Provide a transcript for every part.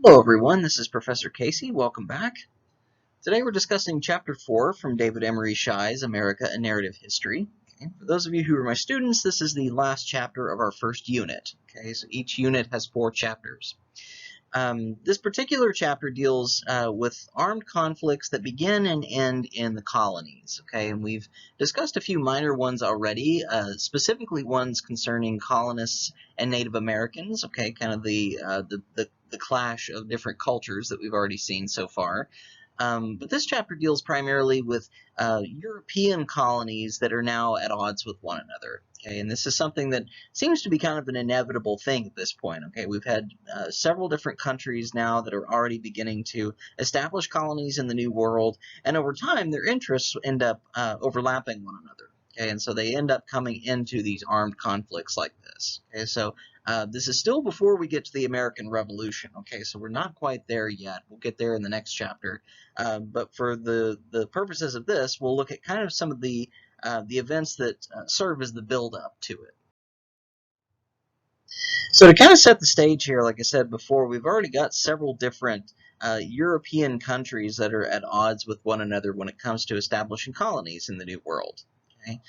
Hello everyone, this is Professor Casey. Welcome back. Today we're discussing Chapter 4 from David Emory Shi's America, A Narrative History. Okay. For those of you who are my students, this is the last chapter of our first unit. Okay, so each unit has 4 chapters. This particular chapter deals with armed conflicts that begin and end in the colonies. Okay, and we've discussed a few minor ones already, specifically ones concerning colonists and Native Americans. Okay, kind of the clash of different cultures that we've already seen so far. But this chapter deals primarily with European colonies that are now at odds with one another. Okay, and this is something that seems to be kind of an inevitable thing at this point. Okay, we've had several different countries now that are already beginning to establish colonies in the New World, and over time their interests end up overlapping one another. Okay, and so they end up coming into these armed conflicts like this. Okay, so this is still before we get to the American Revolution. Okay, so we're not quite there yet. We'll get there in the next chapter. But for the purposes of this, we'll look at kind of some of the events that serve as the build-up to it. So to kind of set the stage here, like I said before, we've already got several different European countries that are at odds with one another when it comes to establishing colonies in the New World. Okay?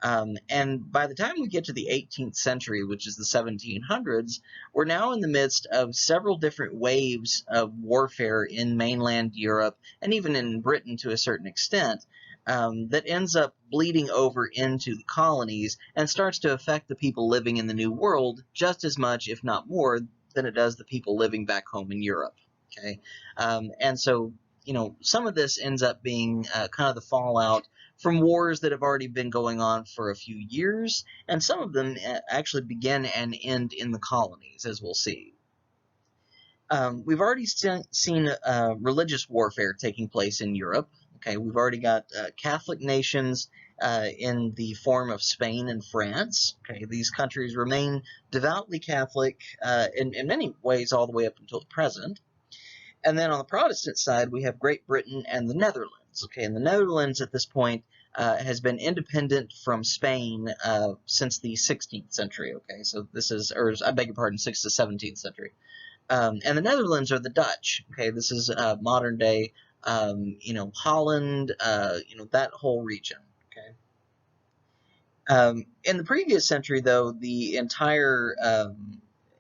And by the time we get to the 18th century, which is the 1700s, we're now in the midst of several different waves of warfare in mainland Europe and even in Britain to a certain extent that ends up bleeding over into the colonies and starts to affect the people living in the New World just as much, if not more, than it does the people living back home in Europe. Okay, and so some of this ends up being kind of the fallout from wars that have already been going on for a few years, and some of them actually begin and end in the colonies, as we'll see. We've already seen religious warfare taking place in Europe. Okay, we've already got Catholic nations in the form of Spain and France. Okay, these countries remain devoutly Catholic in many ways all the way up until the present. And then on the Protestant side, we have Great Britain and the Netherlands. Okay, and the Netherlands at this point has been independent from Spain since the 16th century. Okay, so this is, or I beg your pardon, 6th to 17th century. And the Netherlands are the Dutch. Okay, this is modern day, Holland, that whole region. Okay. In the previous century, though, the entire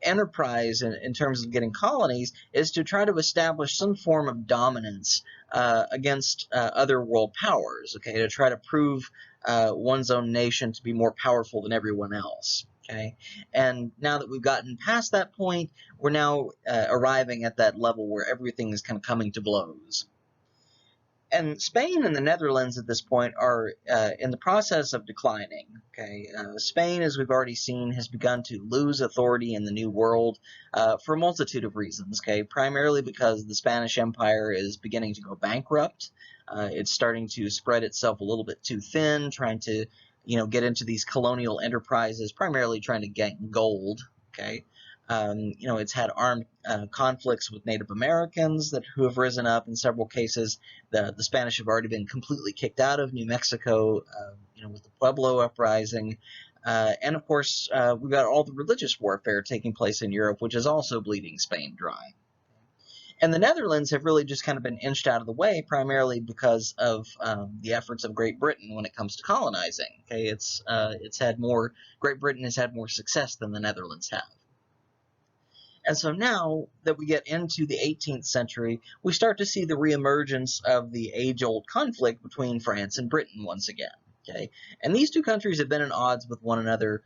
enterprise in terms of getting colonies is to try to establish some form of dominance against other world powers. Okay, to try to prove one's own nation to be more powerful than everyone else. Okay, and now that we've gotten past that point, we're now arriving at that level where everything is kind of coming to blows. And Spain and the Netherlands at this point are in the process of declining. Okay, Spain, as we've already seen, has begun to lose authority in the New World for a multitude of reasons. Okay, primarily because the Spanish Empire is beginning to go bankrupt. It's starting to spread itself a little bit too thin, trying to, get into these colonial enterprises, primarily trying to gain gold. Okay. It's had armed conflicts with Native Americans who have risen up in several cases. The Spanish have already been completely kicked out of New Mexico, with the Pueblo uprising. And of course, we've got all the religious warfare taking place in Europe, which is also bleeding Spain dry. And the Netherlands have really just kind of been inched out of the way, primarily because of the efforts of Great Britain when it comes to colonizing. Okay, Great Britain has had more success than the Netherlands have. And so now that we get into the 18th century, we start to see the reemergence of the age-old conflict between France and Britain once again. Okay, and these two countries have been at odds with one another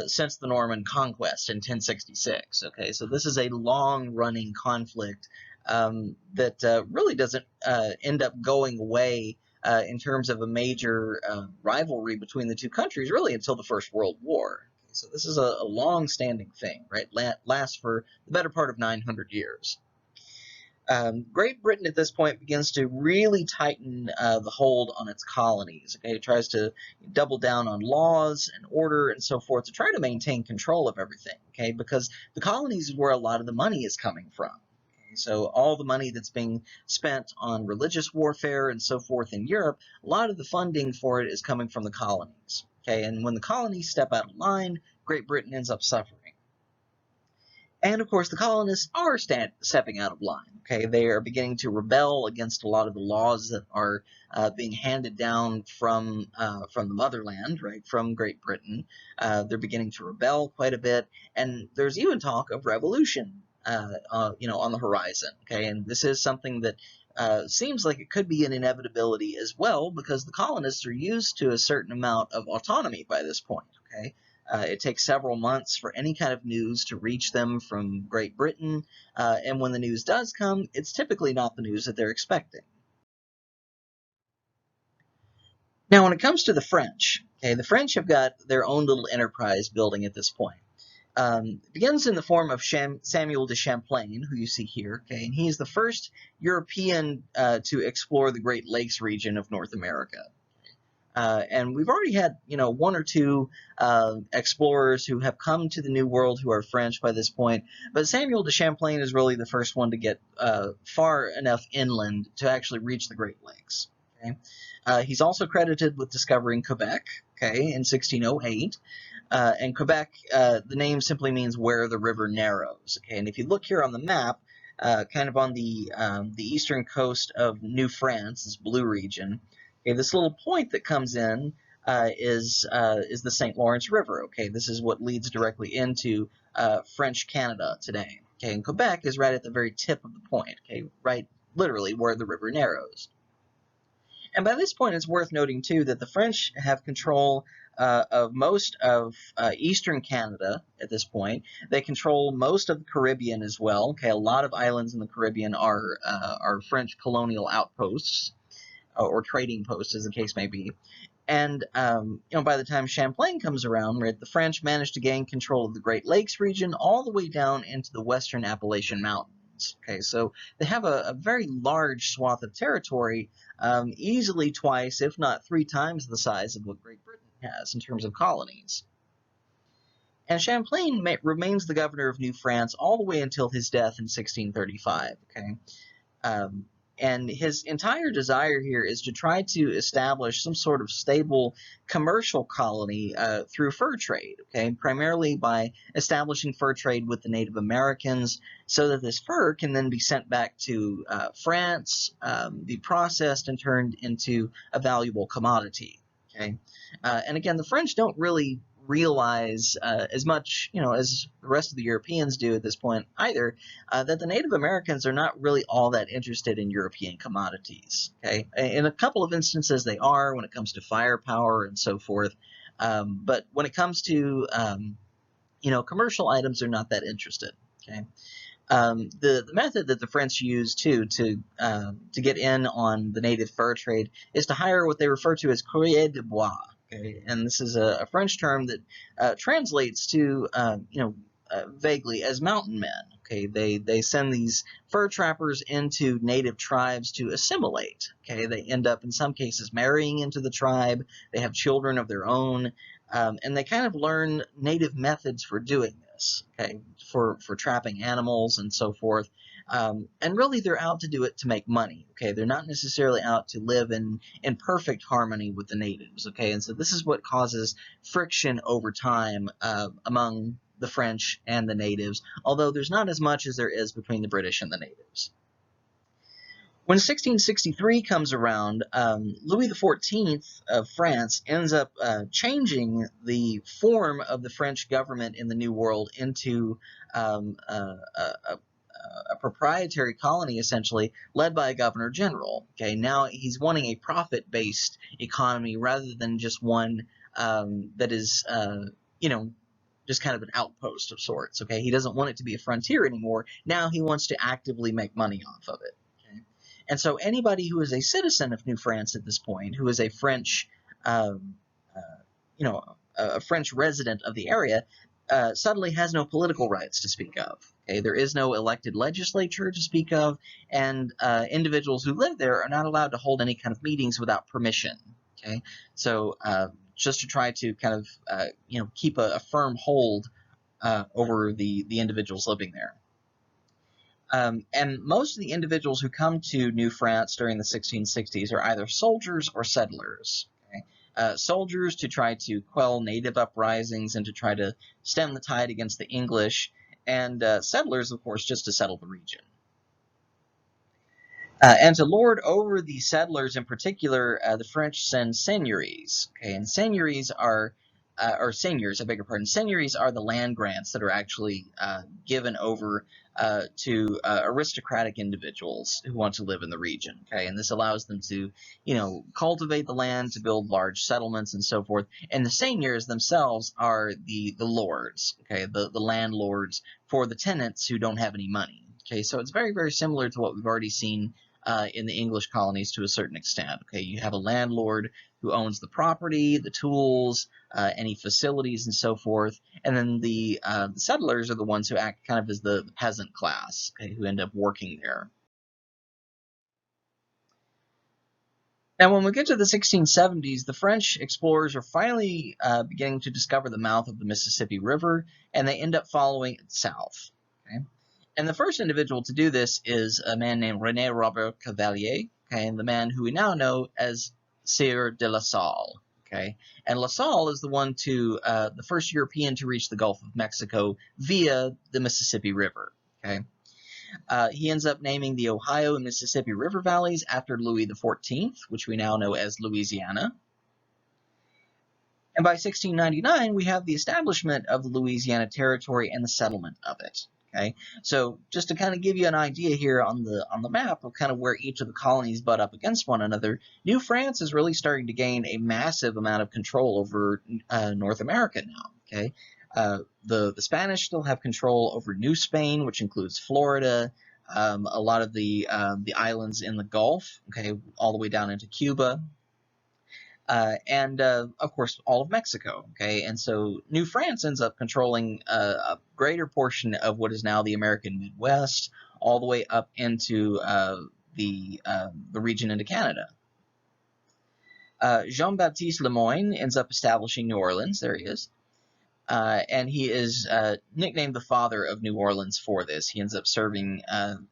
since the Norman Conquest in 1066. Okay, so this is a long-running conflict that really doesn't end up going away in terms of a major rivalry between the two countries, really until the First World War. So this is a long-standing thing, right? Lasts for the better part of 900 years. Great Britain at this point begins to really tighten the hold on its colonies. Okay, it tries to double down on laws and order and so forth to try to maintain control of everything. Okay, because the colonies is where a lot of the money is coming from. Okay, so all the money that's being spent on religious warfare and so forth in Europe, a lot of the funding for it is coming from the colonies. Okay, and when the colonies step out of line, Great Britain ends up suffering. And of course, the colonists are stepping out of line. Okay, they are beginning to rebel against a lot of the laws that are being handed down from the motherland, right, from Great Britain. They're beginning to rebel quite a bit, and there's even talk of revolution, on the horizon. Okay, and this is something that seems like it could be an inevitability as well, because the colonists are used to a certain amount of autonomy by this point. Okay, it takes several months for any kind of news to reach them from Great Britain, and when the news does come, it's typically not the news that they're expecting. Now, when it comes to the French, okay, the French have got their own little enterprise building at this point. It begins in the form of Samuel de Champlain, who you see here, okay, and he's the first European to explore the Great Lakes region of North America. And we've already had, one or two explorers who have come to the New World who are French by this point, but Samuel de Champlain is really the first one to get far enough inland to actually reach the Great Lakes. Okay? He's also credited with discovering Quebec, okay, in 1608. And Quebec, the name simply means where the river narrows. Okay, and if you look here on the map, kind of on the eastern coast of New France, this blue region, okay, this little point that comes in is the St. Lawrence River. Okay, this is what leads directly into French Canada today. Okay, and Quebec is right at the very tip of the point. Okay, right, literally where the river narrows. And by this point, it's worth noting, too, that the French have control of most of eastern Canada at this point. They control most of the Caribbean as well. Okay, a lot of islands in the Caribbean are French colonial outposts, or trading posts, as the case may be. And, by the time Champlain comes around, right, the French managed to gain control of the Great Lakes region all the way down into the western Appalachian Mountains. Okay, so they have a very large swath of territory, easily twice, if not three times the size of what Great Britain has in terms of colonies. And Champlain remains the governor of New France all the way until his death in 1635. Okay, and his entire desire here is to try to establish some sort of stable commercial colony through fur trade, okay, primarily by establishing fur trade with the Native Americans so that this fur can then be sent back to France, be processed and turned into a valuable commodity. Okay, and again, the French don't really realize as much, as the rest of the Europeans do at this point either, that the Native Americans are not really all that interested in European commodities. Okay, in a couple of instances they are when it comes to firepower and so forth, but when it comes to commercial items, they're not that interested. Okay. The method that the French use too to get in on the native fur trade is to hire what they refer to as courrier de bois. Okay, and this is a French term that translates to vaguely as mountain men. Okay, they send these fur trappers into native tribes to assimilate. Okay, they end up in some cases marrying into the tribe. They have children of their own, and they kind of learn native methods for doing this. Okay, for trapping animals and so forth. And really, they're out to do it to make money. Okay, they're not necessarily out to live in perfect harmony with the natives. Okay, and so this is what causes friction over time among the French and the natives, although there's not as much as there is between the British and the natives. When 1663 comes around, Louis XIV of France ends up changing the form of the French government in the New World into a proprietary colony, essentially, led by a governor general. Okay, now he's wanting a profit-based economy rather than just one that is, just kind of an outpost of sorts. Okay, he doesn't want it to be a frontier anymore. Now he wants to actively make money off of it. Okay? And so anybody who is a citizen of New France at this point, who is a French, a French resident of the area, suddenly has no political rights to speak of. Okay, there is no elected legislature to speak of, and individuals who live there are not allowed to hold any kind of meetings without permission. Okay, so just to try to kind of keep a firm hold over the individuals living there. And most of the individuals who come to New France during the 1660s are either soldiers or settlers. Soldiers to try to quell native uprisings and to try to stem the tide against the English, and settlers, of course, just to settle the region. And to lord over the settlers in particular, the French send seigneuries. Okay, and seigneuries are, or seigneurs, I beg your pardon, seigneuries are the land grants that are actually given over to aristocratic individuals who want to live in the region. Okay, and this allows them to, cultivate the land, to build large settlements and so forth. And the seigneurs themselves are the lords, okay, the landlords for the tenants who don't have any money. Okay, so it's very, very similar to what we've already seen in the English colonies to a certain extent. Okay, you have a landlord who owns the property, the tools, any facilities, and so forth, and then the settlers are the ones who act kind of as the peasant class, okay, who end up working there. Now, when we get to the 1670s, the French explorers are finally beginning to discover the mouth of the Mississippi River, and they end up following it south. Okay? And the first individual to do this is a man named René Robert Cavelier, okay, and the man who we now know as Sieur de La Salle. Okay, and La Salle is the one the first European to reach the Gulf of Mexico via the Mississippi River. Okay, he ends up naming the Ohio and Mississippi River valleys after Louis XIV, which we now know as Louisiana. And by 1699, we have the establishment of the Louisiana Territory and the settlement of it. Okay, so just to kind of give you an idea here on the map of kind of where each of the colonies butt up against one another, New France is really starting to gain a massive amount of control over North America now. Okay, the Spanish still have control over New Spain, which includes Florida, a lot of the islands in the Gulf, okay, all the way down into Cuba. And of course, all of Mexico. Okay, and so New France ends up controlling a greater portion of what is now the American Midwest, all the way up into the region into Canada. Jean-Baptiste Le Moyne ends up establishing New Orleans. There he is. And he is nicknamed the father of New Orleans for this. He ends up serving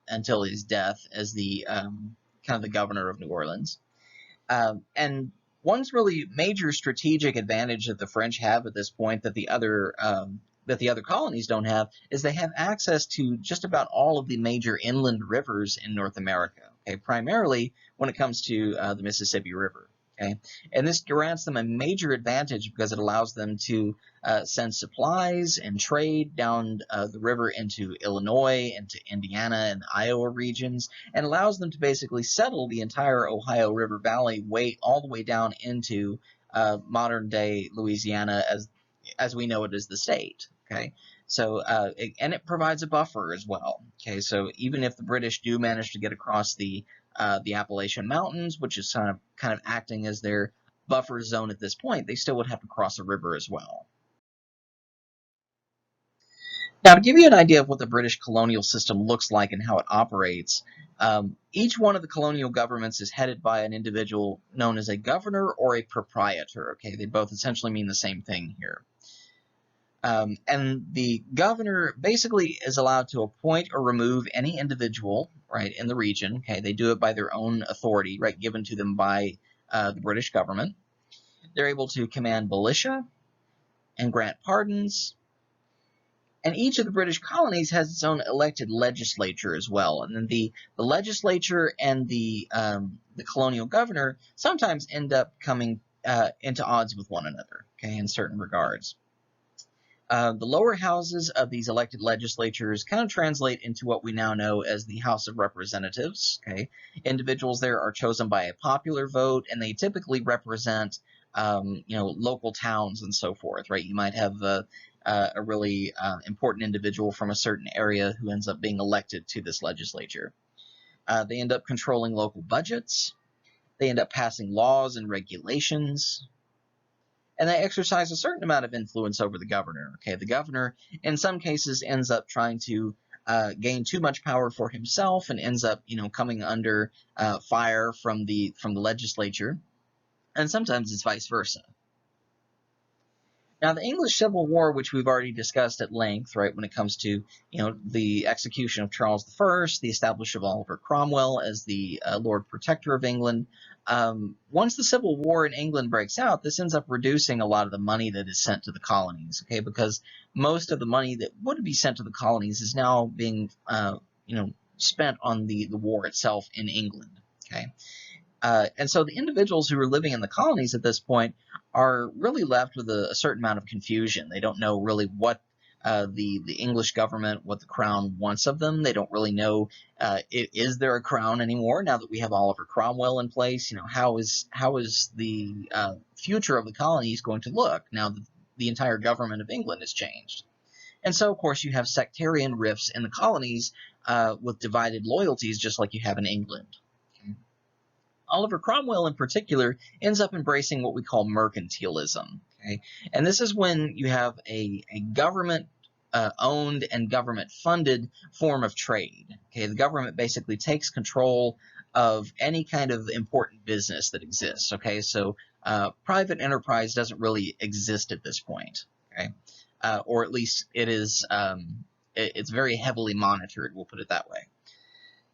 until his death as the kind of the governor of New Orleans. And one's really major strategic advantage that the French have at this point that the other colonies don't have is they have access to just about all of the major inland rivers in North America. Okay, primarily when it comes to the Mississippi River. Okay, and this grants them a major advantage because it allows them to send supplies and trade down the river into Illinois, into Indiana and the Iowa regions, and allows them to basically settle the entire Ohio River Valley all the way down into modern-day Louisiana as we know it as the state. Okay, so and it provides a buffer as well. Okay, so even if the British do manage to get across the Appalachian Mountains, which is kind of acting as their buffer zone at this point, they still would have to cross a river as well. Now, to give you an idea of what the British colonial system looks like and how it operates, each one of the colonial governments is headed by an individual known as a governor or a proprietor. Okay, they both essentially mean the same thing here. And the governor basically is allowed to appoint or remove any individual, right, in the region. Okay, they do it by their own authority, right, given to them by the British government. They're able to command militia and grant pardons. And each of the British colonies has its own elected legislature as well. And then the legislature and the colonial governor sometimes end up coming into odds with one another, okay, in certain regards. The lower houses of these elected legislatures kind of translate into what we now know as the House of Representatives. Okay, individuals there are chosen by a popular vote, and they typically represent, local towns and so forth. Right, you might have a really important individual from a certain area who ends up being elected to this legislature. They end up controlling local budgets. They end up passing laws and regulations. And they exercise a certain amount of influence over the governor. Okay, the governor, in some cases, ends up trying to gain too much power for himself and ends up, coming under fire from the legislature. And sometimes it's vice versa. Now, the English Civil War, which we've already discussed at length, right, when it comes to, the execution of Charles I, the establishment of Oliver Cromwell as the Lord Protector of England. Once the Civil War in England breaks out, this ends up reducing a lot of the money that is sent to the colonies, okay, because most of the money that would be sent to the colonies is now being, spent on the war itself in England, okay. And so the individuals who are living in the colonies at this point are really left with a certain amount of confusion. They don't know really what the English government, what the crown wants of them. They don't really know, is there a crown anymore now that we have Oliver Cromwell in place? How is the future of the colonies going to look now that the entire government of England has changed? And so, of course, you have sectarian rifts in the colonies with divided loyalties, just like you have in England. Oliver Cromwell, in particular, ends up embracing what we call mercantilism. Okay? And this is when you have a government owned and government funded form of trade. Okay? The government basically takes control of any kind of important business that exists. Okay? So private enterprise doesn't really exist at this point. Okay? Or at least it is. It's very heavily monitored. We'll put it that way.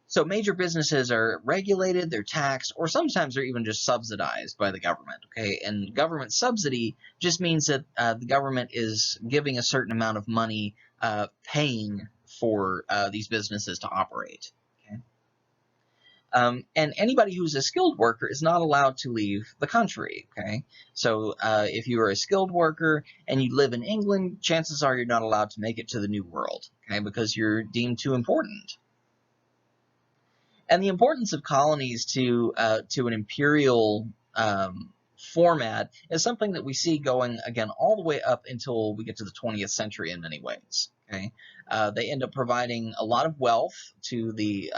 So major businesses are regulated, they're taxed, or sometimes they're even just subsidized by the government, okay? And government subsidy just means that the government is giving a certain amount of money paying for these businesses to operate, okay? And anybody who's a skilled worker is not allowed to leave the country, okay? So if you are a skilled worker and you live in England, chances are you're not allowed to make it to the New World, okay? Because you're deemed too important. And the importance of colonies to an imperial format is something that we see going, again, all the way up until we get to the 20th century in many ways. Okay, they end up providing a lot of wealth to the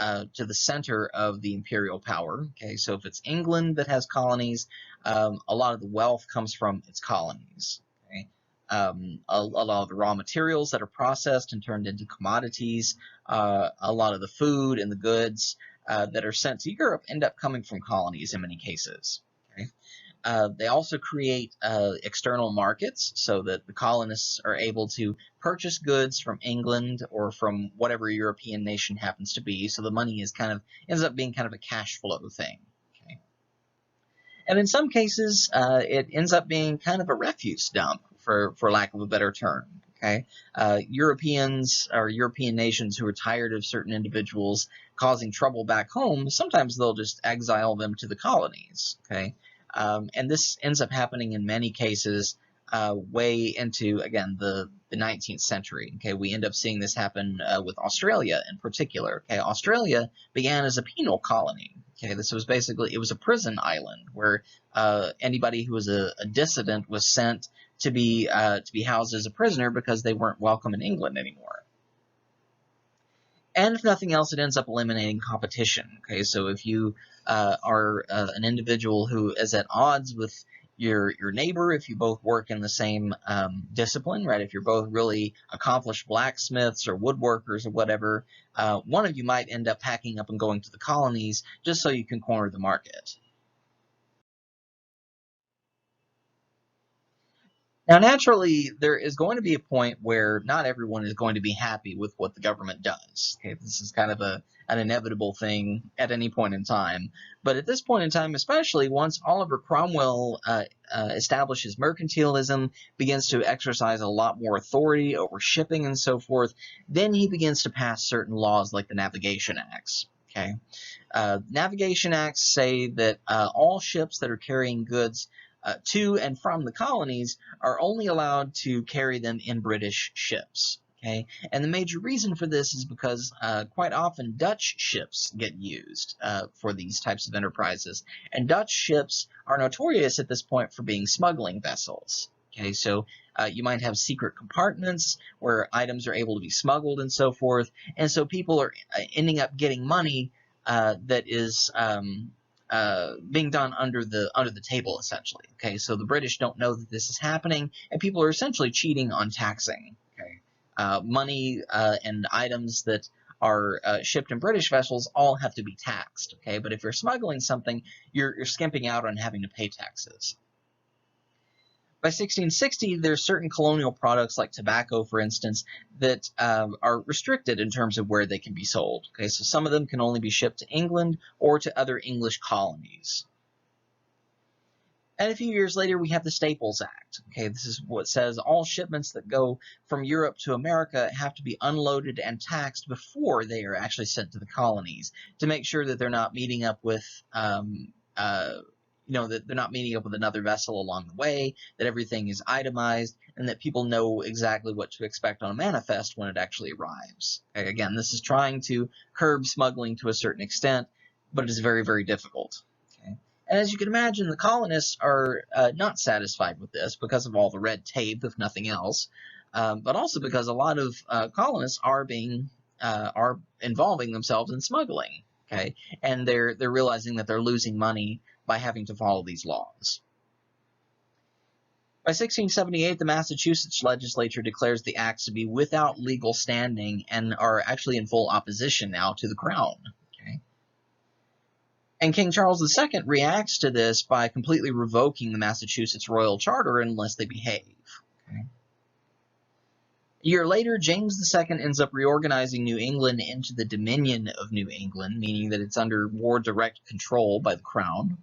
center of the imperial power. Okay, so if it's England that has colonies, a lot of the wealth comes from its colonies. Okay, a lot of the raw materials that are processed and turned into commodities, a lot of the food and the goods that are sent to Europe end up coming from colonies in many cases. Okay? They also create external markets so that the colonists are able to purchase goods from England or from whatever European nation happens to be. So the money is ends up being kind of a cash flow thing. Okay? And in some cases, it ends up being kind of a refuse dump, for lack of a better term. Okay, Europeans or European nations who are tired of certain individuals causing trouble back home, sometimes they'll just exile them to the colonies. Okay, and this ends up happening in many cases way into, again, the 19th century. Okay, we end up seeing this happen with Australia in particular. Okay, Australia began as a penal colony. Okay, this was basically, it was a prison island where anybody who was a dissident was sent to be housed as a prisoner because they weren't welcome in England anymore. And if nothing else, it ends up eliminating competition. Okay, so if you are an individual who is at odds with your neighbor, if you both work in the same discipline, right? If you're both really accomplished blacksmiths or woodworkers or whatever, one of you might end up packing up and going to the colonies just so you can corner the market. Now, naturally, there is going to be a point where not everyone is going to be happy with what the government does. Okay, this is kind of an inevitable thing at any point in time. But at this point in time, especially once Oliver Cromwell establishes mercantilism, begins to exercise a lot more authority over shipping and so forth, then he begins to pass certain laws like the Navigation Acts. Okay, Navigation Acts say that all ships that are carrying goods to and from the colonies are only allowed to carry them in British ships. Okay, and the major reason for this is because quite often Dutch ships get used for these types of enterprises, and Dutch ships are notorious at this point for being smuggling vessels. Okay, so you might have secret compartments where items are able to be smuggled and so forth, and so people are ending up getting money that is being done under the table, essentially. Okay, so the British don't know that this is happening, and people are essentially cheating on taxing. Okay, money and items that are shipped in British vessels all have to be taxed. Okay, but if you're smuggling something, you're skimping out on having to pay taxes. By 1660, there's certain colonial products like tobacco, for instance, that are restricted in terms of where they can be sold. Okay, so some of them can only be shipped to England or to other English colonies. And a few years later, we have the Staples Act. Okay, this is what says all shipments that go from Europe to America have to be unloaded and taxed before they are actually sent to the colonies to make sure that they're not meeting up with, that they're not meeting up with another vessel along the way, that everything is itemized, and that people know exactly what to expect on a manifest when it actually arrives. Okay, again, this is trying to curb smuggling to a certain extent, but it is very, very difficult. Okay. And as you can imagine, the colonists are not satisfied with this because of all the red tape, if nothing else, but also because a lot of colonists are involving themselves in smuggling. Okay, and they're realizing that they're losing money by having to follow these laws. By 1678, the Massachusetts legislature declares the acts to be without legal standing and are actually in full opposition now to the crown. Okay. And King Charles II reacts to this by completely revoking the Massachusetts Royal Charter unless they behave. Okay. A year later, James II ends up reorganizing New England into the Dominion of New England, meaning that it's under more direct control by the crown.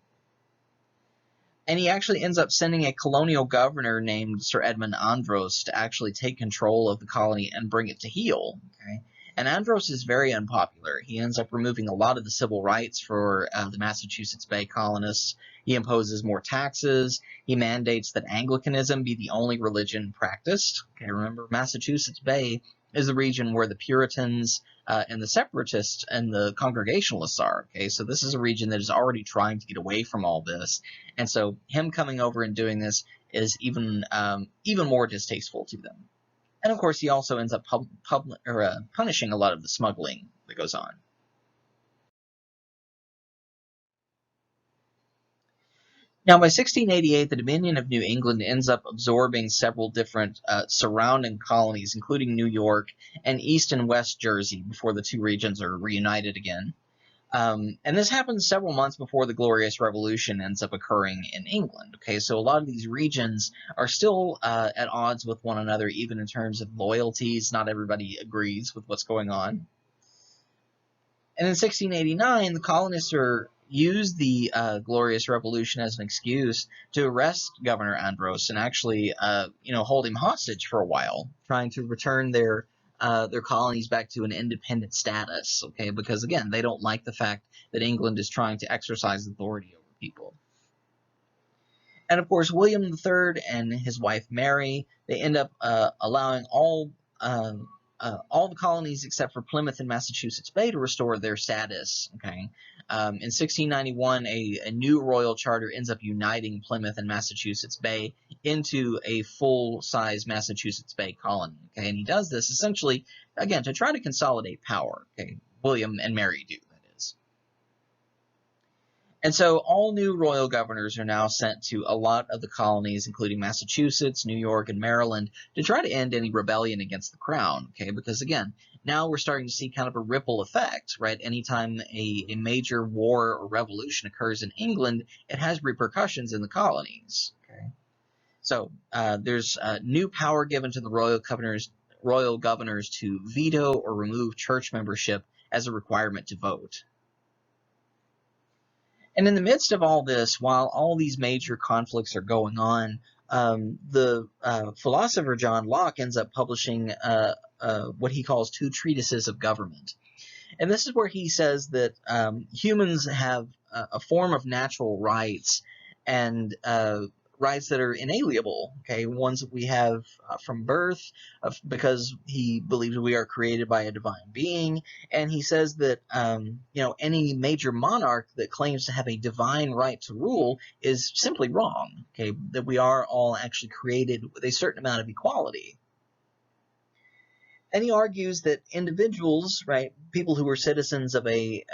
And he actually ends up sending a colonial governor named Sir Edmund Andros to actually take control of the colony and bring it to heel. Okay? And Andros is very unpopular. He ends up removing a lot of the civil rights for the Massachusetts Bay colonists. He imposes more taxes. He mandates that Anglicanism be the only religion practiced. Okay, remember, Massachusetts Bay is the region where the Puritans and the Separatists and the Congregationalists are. Okay, so this is a region that is already trying to get away from all this, and so him coming over and doing this is even more distasteful to them. And of course, he also ends up punishing a lot of the smuggling that goes on. Now, by 1688, the Dominion of New England ends up absorbing several different surrounding colonies, including New York and East and West Jersey, before the two regions are reunited again. And this happens several months before the Glorious Revolution ends up occurring in England. Okay, so a lot of these regions are still at odds with one another, even in terms of loyalties. Not everybody agrees with what's going on. And in 1689, the colonists used the Glorious Revolution as an excuse to arrest Governor Andros and actually, hold him hostage for a while, trying to return their colonies back to an independent status. Okay, because again, they don't like the fact that England is trying to exercise authority over people. And of course, William III and his wife Mary, they end up allowing all the colonies except for Plymouth and Massachusetts Bay to restore their status. Okay, in 1691, a new royal charter ends up uniting Plymouth and Massachusetts Bay into a full-size Massachusetts Bay colony. Okay, and he does this essentially again to try to consolidate power. Okay, William and Mary do. And so all new royal governors are now sent to a lot of the colonies, including Massachusetts, New York, and Maryland, to try to end any rebellion against the crown. Okay, because again, now we're starting to see kind of a ripple effect, right? Anytime a major war or revolution occurs in England, it has repercussions in the colonies. Okay, so there's new power given to the royal governors to veto or remove church membership as a requirement to vote. And in the midst of all this, while all these major conflicts are going on, the philosopher John Locke ends up publishing what he calls two treatises of government. And this is where he says that humans have a form of natural rights and rights that are inalienable, okay, ones that we have from birth, because he believes we are created by a divine being, and he says that any major monarch that claims to have a divine right to rule is simply wrong, okay, that we are all actually created with a certain amount of equality. And he argues that individuals, right, people who are citizens of a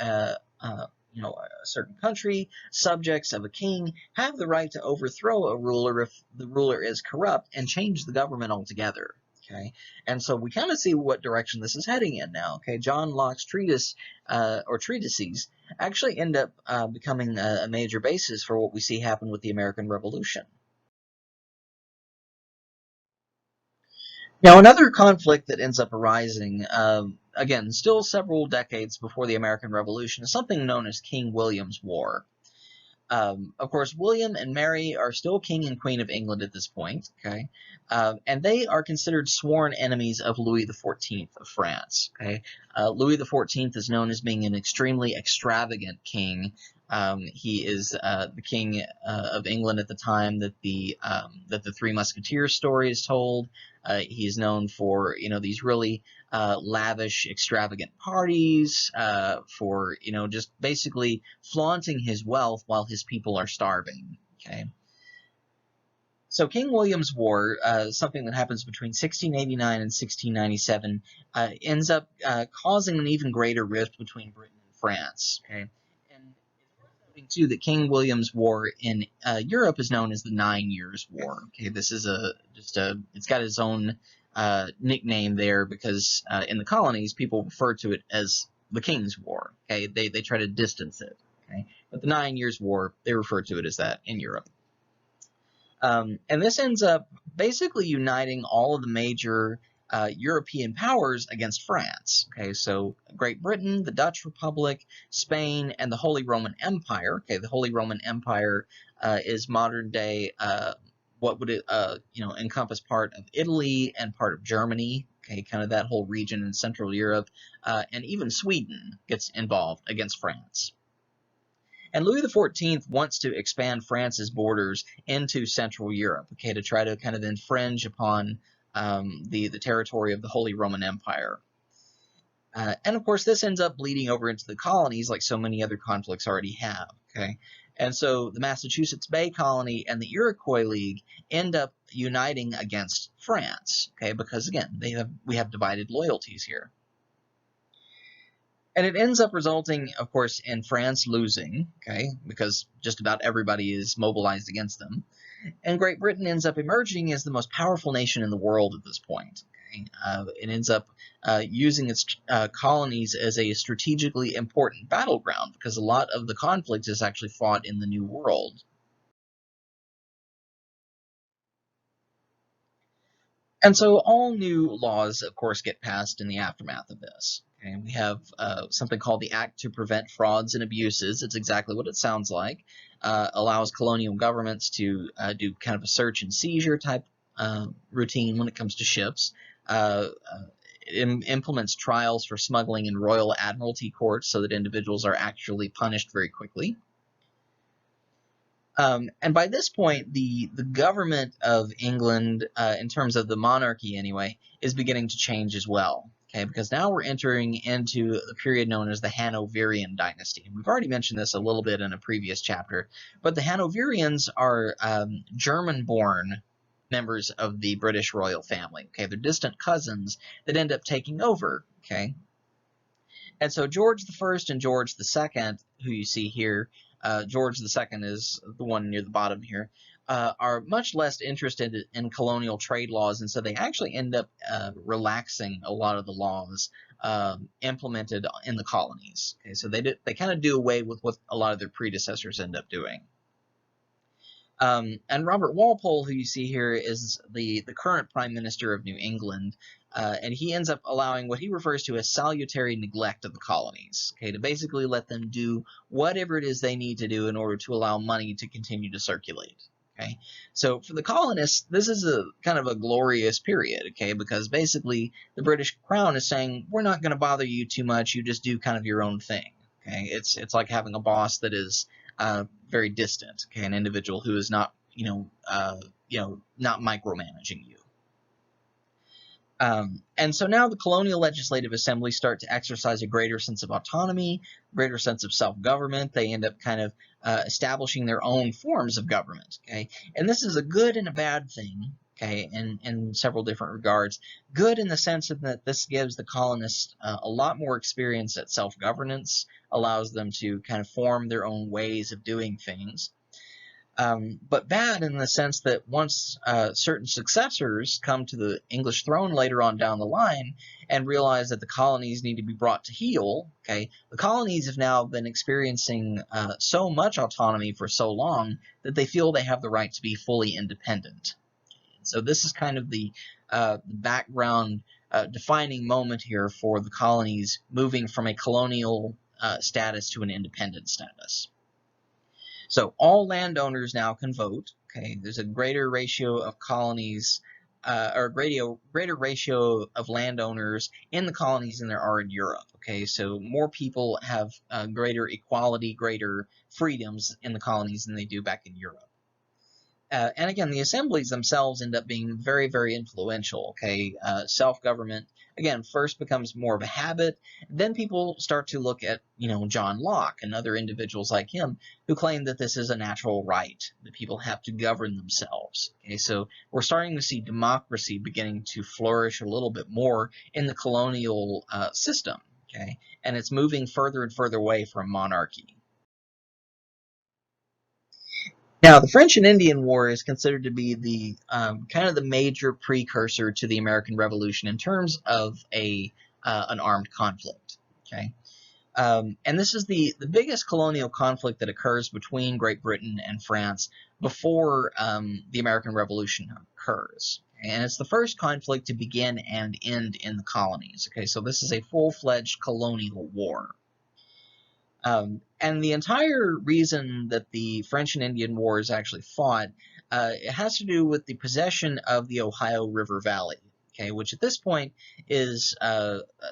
certain country, subjects of a king, have the right to overthrow a ruler if the ruler is corrupt and change the government altogether. Okay, and so we kind of see what direction this is heading in now. Okay, John Locke's treatise or treatises actually end up becoming a major basis for what we see happen with the American Revolution. Now, another conflict that ends up arising, again, still several decades before the American Revolution, is something known as King William's War. Of course, William and Mary are still king and queen of England at this point, okay? And they are considered sworn enemies of Louis XIV of France, okay? Louis XIV is known as being an extremely extravagant king. He is the king of England at the time that the Three Musketeers story is told. He is known for, these really lavish, extravagant parties, for, just basically flaunting his wealth while his people are starving, okay? So King William's War, something that happens between 1689 and 1697, ends up causing an even greater rift between Britain and France, okay? And it's worth noting, too, that King William's War in Europe is known as the 9 Years' War, okay? This is it's got its own nickname there because in the colonies, people refer to it as the King's War, okay? They try to distance it, okay? But the 9 Years' War, they refer to it as that in Europe. And this ends up basically uniting all of the major European powers against France. Okay, so Great Britain, the Dutch Republic, Spain, and the Holy Roman Empire. Okay, the Holy Roman Empire is modern day. What would it encompass part of Italy and part of Germany? Okay, kind of that whole region in Central Europe, and even Sweden gets involved against France. And Louis XIV wants to expand France's borders into Central Europe, okay, to try to kind of infringe upon the territory of the Holy Roman Empire. And of course, this ends up bleeding over into the colonies like so many other conflicts already have, okay? And so the Massachusetts Bay Colony and the Iroquois League end up uniting against France, okay, because again, we have divided loyalties here. And it ends up resulting, of course, in France losing, okay, because just about everybody is mobilized against them. And Great Britain ends up emerging as the most powerful nation in the world at this point. Okay? It ends up using its colonies as a strategically important battleground because a lot of the conflict is actually fought in the New World. And so all new laws, of course, get passed in the aftermath of this. Okay? We have something called the Act to Prevent Frauds and Abuses. It's exactly what it sounds like. Allows colonial governments to do kind of a search and seizure type routine when it comes to ships. It implements trials for smuggling in Royal Admiralty courts so that individuals are actually punished very quickly. And by this point, the government of England, in terms of the monarchy anyway, is beginning to change as well. Okay, because now we're entering into the period known as the Hanoverian Dynasty. And we've already mentioned this a little bit in a previous chapter, but the Hanoverians are German-born members of the British royal family. Okay, they're distant cousins that end up taking over. Okay, and so George I and George II, who you see here, George II is the one near the bottom here, are much less interested in colonial trade laws, and so they actually end up relaxing a lot of the laws implemented in the colonies. Okay, so they kind of do away with what a lot of their predecessors end up doing. And Robert Walpole, who you see here, is the current Prime Minister of New England, and he ends up allowing what he refers to as salutary neglect of the colonies, okay, to basically let them do whatever it is they need to do in order to allow money to continue to circulate. Okay, so for the colonists, this is a kind of a glorious period, okay, because basically the British Crown is saying, we're not going to bother you too much, you just do kind of your own thing. Okay, it's like having a boss that is very distant, okay, an individual who is not, not micromanaging you. And so now the colonial legislative assemblies start to exercise a greater sense of autonomy, greater sense of self-government. They end up kind of establishing their own forms of government, okay? And this is a good and a bad thing, okay, in several different regards. Good in the sense that this gives the colonists a lot more experience at self-governance, allows them to kind of form their own ways of doing things. But bad in the sense that once certain successors come to the English throne later on down the line and realize that the colonies need to be brought to heel, okay, the colonies have now been experiencing so much autonomy for so long that they feel they have the right to be fully independent. So this is kind of the background defining moment here for the colonies moving from a colonial status to an independent status. So all landowners now can vote. Okay, there's a greater ratio of colonies, or greater ratio of landowners in the colonies than there are in Europe. Okay, so more people have greater equality, greater freedoms in the colonies than they do back in Europe. And again, the assemblies themselves end up being very, very influential. Okay, self-government again first becomes more of a habit. Then people start to look at John Locke and other individuals like him who claim that this is a natural right, that people have to govern themselves. Okay, so we're starting to see democracy beginning to flourish a little bit more in the colonial system. Okay, and it's moving further and further away from monarchy. Now, the French and Indian War is considered to be the kind of the major precursor to the American Revolution in terms of an armed conflict. Okay, and this is the biggest colonial conflict that occurs between Great Britain and France before the American Revolution occurs. And it's the first conflict to begin and end in the colonies. Okay, so this is a full-fledged colonial war. And the entire reason that the French and Indian Wars actually fought, it has to do with the possession of the Ohio River Valley, okay, which at this point is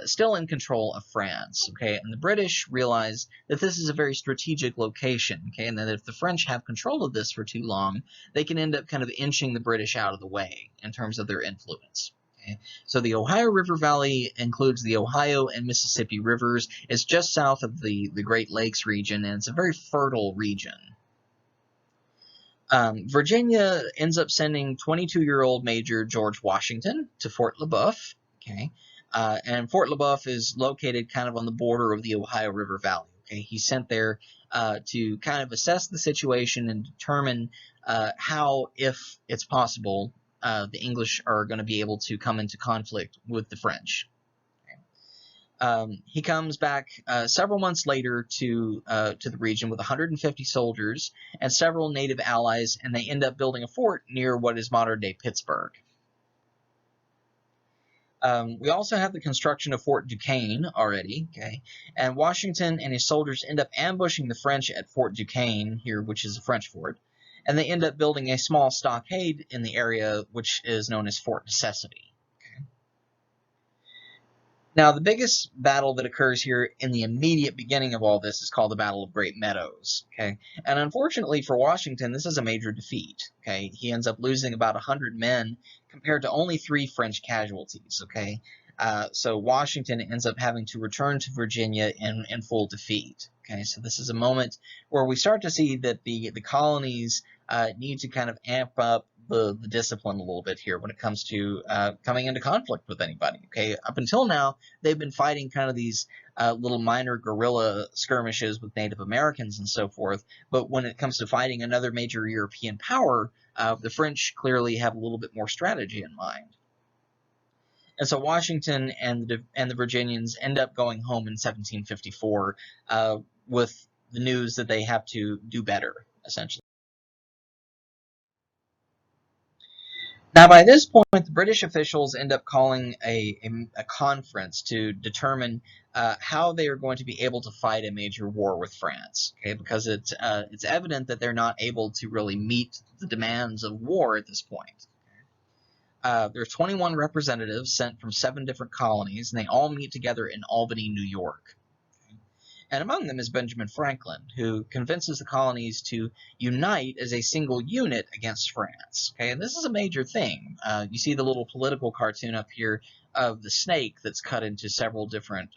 still in control of France, okay, and the British realize that this is a very strategic location, okay, and that if the French have control of this for too long, they can end up kind of inching the British out of the way in terms of their influence. So the Ohio River Valley includes the Ohio and Mississippi rivers. It's just south of the Great Lakes region, and it's a very fertile region. Virginia ends up sending 22-year-old Major George Washington to Fort Le Boeuf. Okay, and Fort Le Boeuf is located kind of on the border of the Ohio River Valley. Okay, he's sent there to kind of assess the situation and determine how, if it's possible, the English are going to be able to come into conflict with the French. He comes back several months later to the region with 150 soldiers and several native allies, and they end up building a fort near what is modern-day Pittsburgh. We also have the construction of Fort Duquesne already, okay, and Washington and his soldiers end up ambushing the French at Fort Duquesne here, which is a French fort, and they end up building a small stockade in the area, which is known as Fort Necessity. Okay. Now, the biggest battle that occurs here in the immediate beginning of all this is called the Battle of Great Meadows. Okay, and unfortunately for Washington, this is a major defeat. Okay, he ends up losing about 100 men compared to only 3 French casualties. Okay, so Washington ends up having to return to Virginia in full defeat. Okay, so this is a moment where we start to see that the colonies need to kind of amp up the discipline a little bit here when it comes to coming into conflict with anybody. Okay, up until now, they've been fighting kind of these little minor guerrilla skirmishes with Native Americans and so forth, but when it comes to fighting another major European power, the French clearly have a little bit more strategy in mind. And so Washington and the Virginians end up going home in 1754 with the news that they have to do better, essentially. Now, by this point, the British officials end up calling a conference to determine how they are going to be able to fight a major war with France. Okay, because it's evident that they're not able to really meet the demands of war at this point. There are 21 representatives sent from 7 different colonies, and they all meet together in Albany, New York. And among them is Benjamin Franklin, who convinces the colonies to unite as a single unit against France. Okay, and this is a major thing. You see the little political cartoon up here of the snake that's cut into several different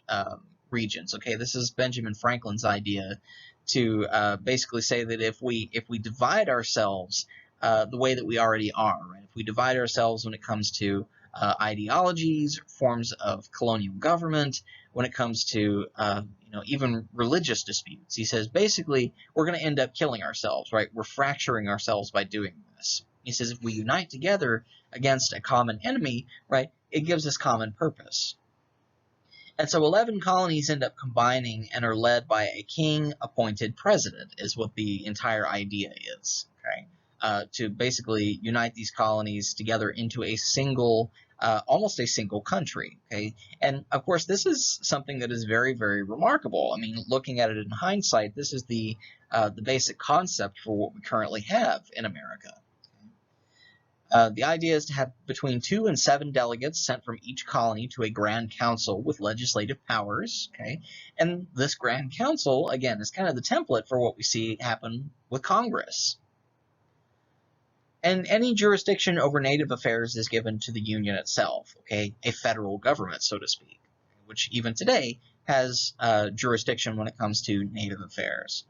regions. Okay, this is Benjamin Franklin's idea to basically say that if we divide ourselves the way that we already are, right? If we divide ourselves when it comes to ideologies, forms of colonial government, when it comes to even religious disputes. He says basically we're going to end up killing ourselves, right? We're fracturing ourselves by doing this. He says if we unite together against a common enemy, right, it gives us common purpose. And so 11 colonies end up combining and are led by a king-appointed president, is what the entire idea is. Okay. to basically unite these colonies together into a single, almost a single country. Okay, and of course this is something that is very, very remarkable. I mean, looking at it in hindsight, this is the basic concept for what we currently have in America. The idea is to have between 2 and 7 delegates sent from each colony to a Grand Council with legislative powers. Okay, and this Grand Council, again, is kind of the template for what we see happen with Congress. And any jurisdiction over native affairs is given to the Union itself, okay, a federal government, so to speak, which even today has jurisdiction when it comes to native affairs.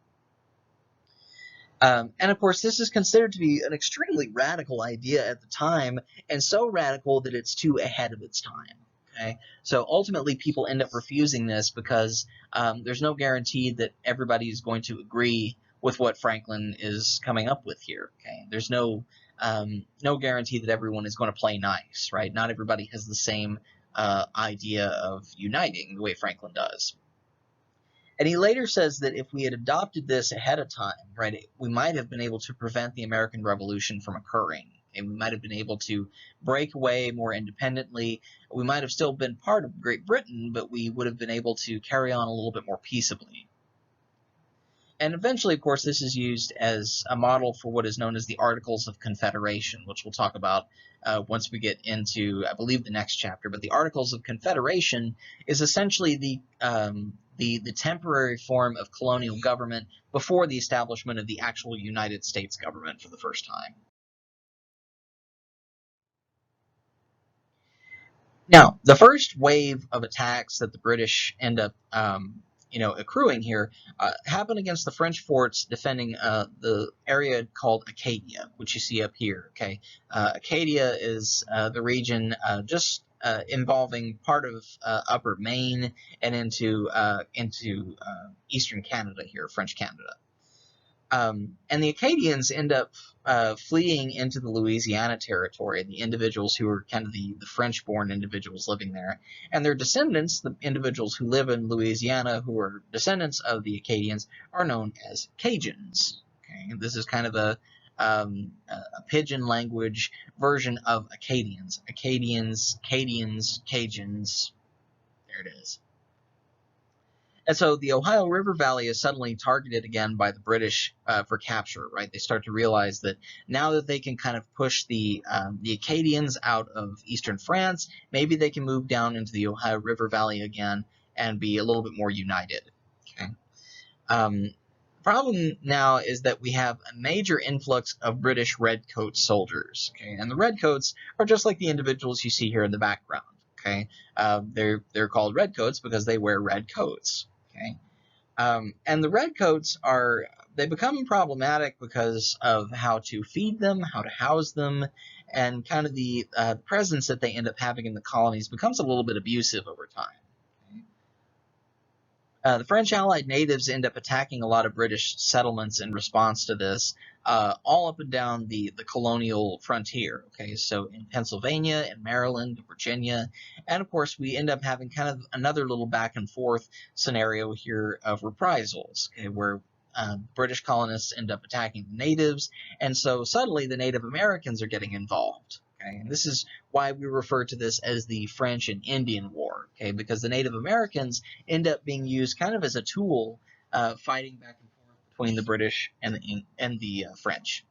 And of course, this is considered to be an extremely radical idea at the time, and so radical that it's too ahead of its time. Okay, so ultimately, people end up refusing this because there's no guarantee that everybody is going to agree with what Franklin is coming up with here. Okay, there's no guarantee that everyone is going to play nice, right? Not everybody has the same idea of uniting the way Franklin does. And he later says that if we had adopted this ahead of time, right, we might have been able to prevent the American Revolution from occurring. And we might have been able to break away more independently. We might have still been part of Great Britain, but we would have been able to carry on a little bit more peaceably. And eventually, of course, this is used as a model for what is known as the Articles of Confederation, which we'll talk about once we get into, I believe, the next chapter. But the Articles of Confederation is essentially the temporary form of colonial government before the establishment of the actual United States government for the first time. Now, the first wave of attacks that the British end up accruing here happened against the French forts defending the area called Acadia, which you see up here. Okay, Acadia is the region just involving part of Upper Maine and into eastern Canada here, French Canada. And the Acadians end up fleeing into the Louisiana territory, the individuals who are kind of the French-born individuals living there. And their descendants, the individuals who live in Louisiana who are descendants of the Acadians, are known as Cajuns. Okay? This is kind of a pidgin language version of Acadians. Acadians, Cajuns, there it is. And so the Ohio River Valley is suddenly targeted again by the British for capture, right? They start to realize that now that they can kind of push the Acadians out of eastern France, maybe they can move down into the Ohio River Valley again and be a little bit more united. Okay. Problem now is that we have a major influx of British redcoat soldiers, okay? And the redcoats are just like the individuals you see here in the background, okay? They're called redcoats because they wear red coats. Okay, and the redcoats they become problematic because of how to feed them, how to house them, and kind of the presence that they end up having in the colonies becomes a little bit abusive over time. The French allied natives end up attacking a lot of British settlements in response to this, all up and down the colonial frontier. Okay, so in Pennsylvania, in Maryland, Virginia, and of course we end up having kind of another little back and forth scenario here of reprisals, okay, where British colonists end up attacking the natives, and so suddenly the Native Americans are getting involved. Okay, and this is why we refer to this as the French and Indian War, okay, because the Native Americans end up being used kind of as a tool fighting back and forth between the British and the French.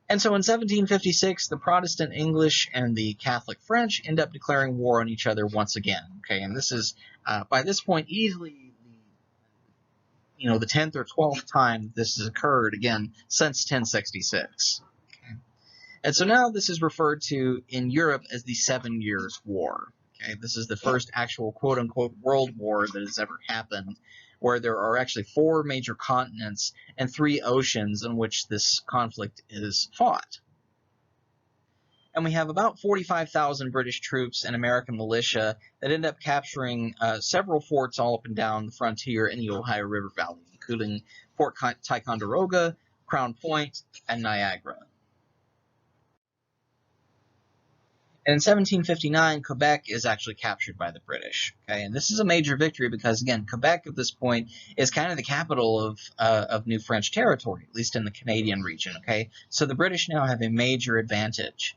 And so in 1756, the Protestant English and the Catholic French end up declaring war on each other once again, okay, and this is, by this point, easily the 10th or 12th time this has occurred, again, since 1066. And so now this is referred to in Europe as the 7 Years' War. Okay, this is the first actual quote-unquote world war that has ever happened, where there are actually 4 major continents and 3 oceans in which this conflict is fought. And we have about 45,000 British troops and American militia that end up capturing several forts all up and down the frontier in the Ohio River Valley, including Fort Ticonderoga, Crown Point, and Niagara. And in 1759, Quebec is actually captured by the British. Okay, and this is a major victory because, again, Quebec at this point is kind of the capital of New French territory, at least in the Canadian region. Okay, so the British now have a major advantage.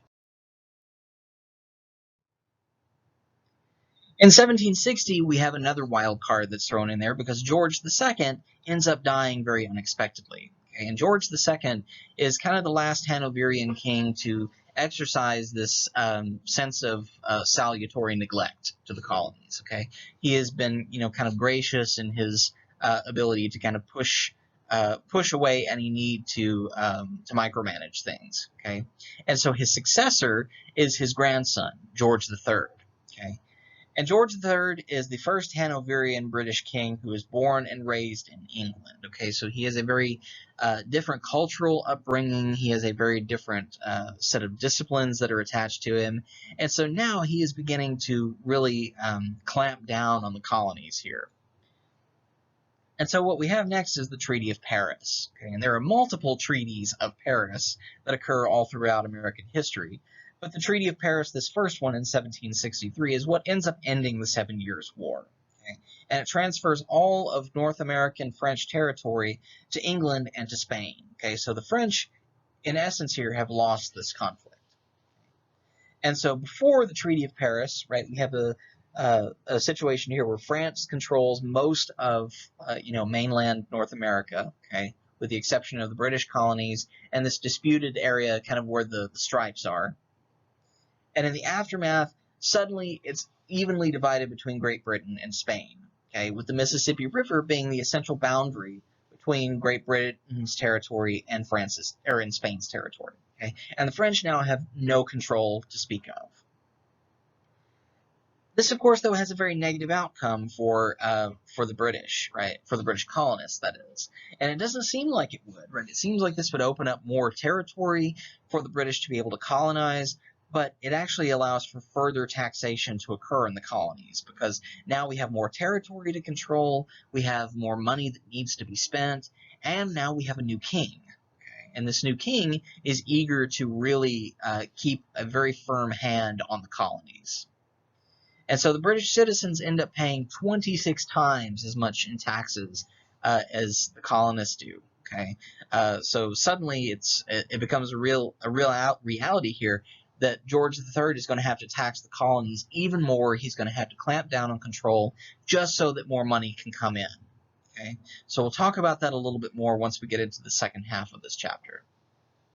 In 1760, we have another wild card that's thrown in there because George II ends up dying very unexpectedly. Okay? And George II is kind of the last Hanoverian king to exercise this sense of salutary neglect to the colonies. Okay, he has been, kind of gracious in his ability to kind of push away any need to micromanage things. Okay, and so his successor is his grandson, George III. Okay, and George III is the first Hanoverian British king who was born and raised in England. Okay, so he has a very different cultural upbringing. He has a very different set of disciplines that are attached to him. And so now he is beginning to really clamp down on the colonies here. And so what we have next is the Treaty of Paris. Okay? And there are multiple treaties of Paris that occur all throughout American history. But the Treaty of Paris, this first one in 1763, is what ends up ending the 7 Years' War. Okay? And it transfers all of North American French territory to England and to Spain. Okay? So the French, in essence here, have lost this conflict. And so before the Treaty of Paris, right, we have a situation here where France controls most of, mainland North America, okay, with the exception of the British colonies and this disputed area kind of where the stripes are. And in the aftermath, suddenly it's evenly divided between Great Britain and Spain, okay, with the Mississippi River being the essential boundary between Great Britain's territory and Spain's territory. Okay? And the French now have no control to speak of. This, of course, though, has a very negative outcome for the British, right? For the British colonists, that is. And it doesn't seem like it would, right? It seems like this would open up more territory for the British to be able to colonize, but it actually allows for further taxation to occur in the colonies because now we have more territory to control, we have more money that needs to be spent, and now we have a new king. And this new king is eager to really keep a very firm hand on the colonies. And so the British citizens end up paying 26 times as much in taxes as the colonists do. Okay, so suddenly it becomes a real reality here that George III is going to have to tax the colonies even more. He's going to have to clamp down on control just so that more money can come in. Okay, so we'll talk about that a little bit more once we get into the second half of this chapter.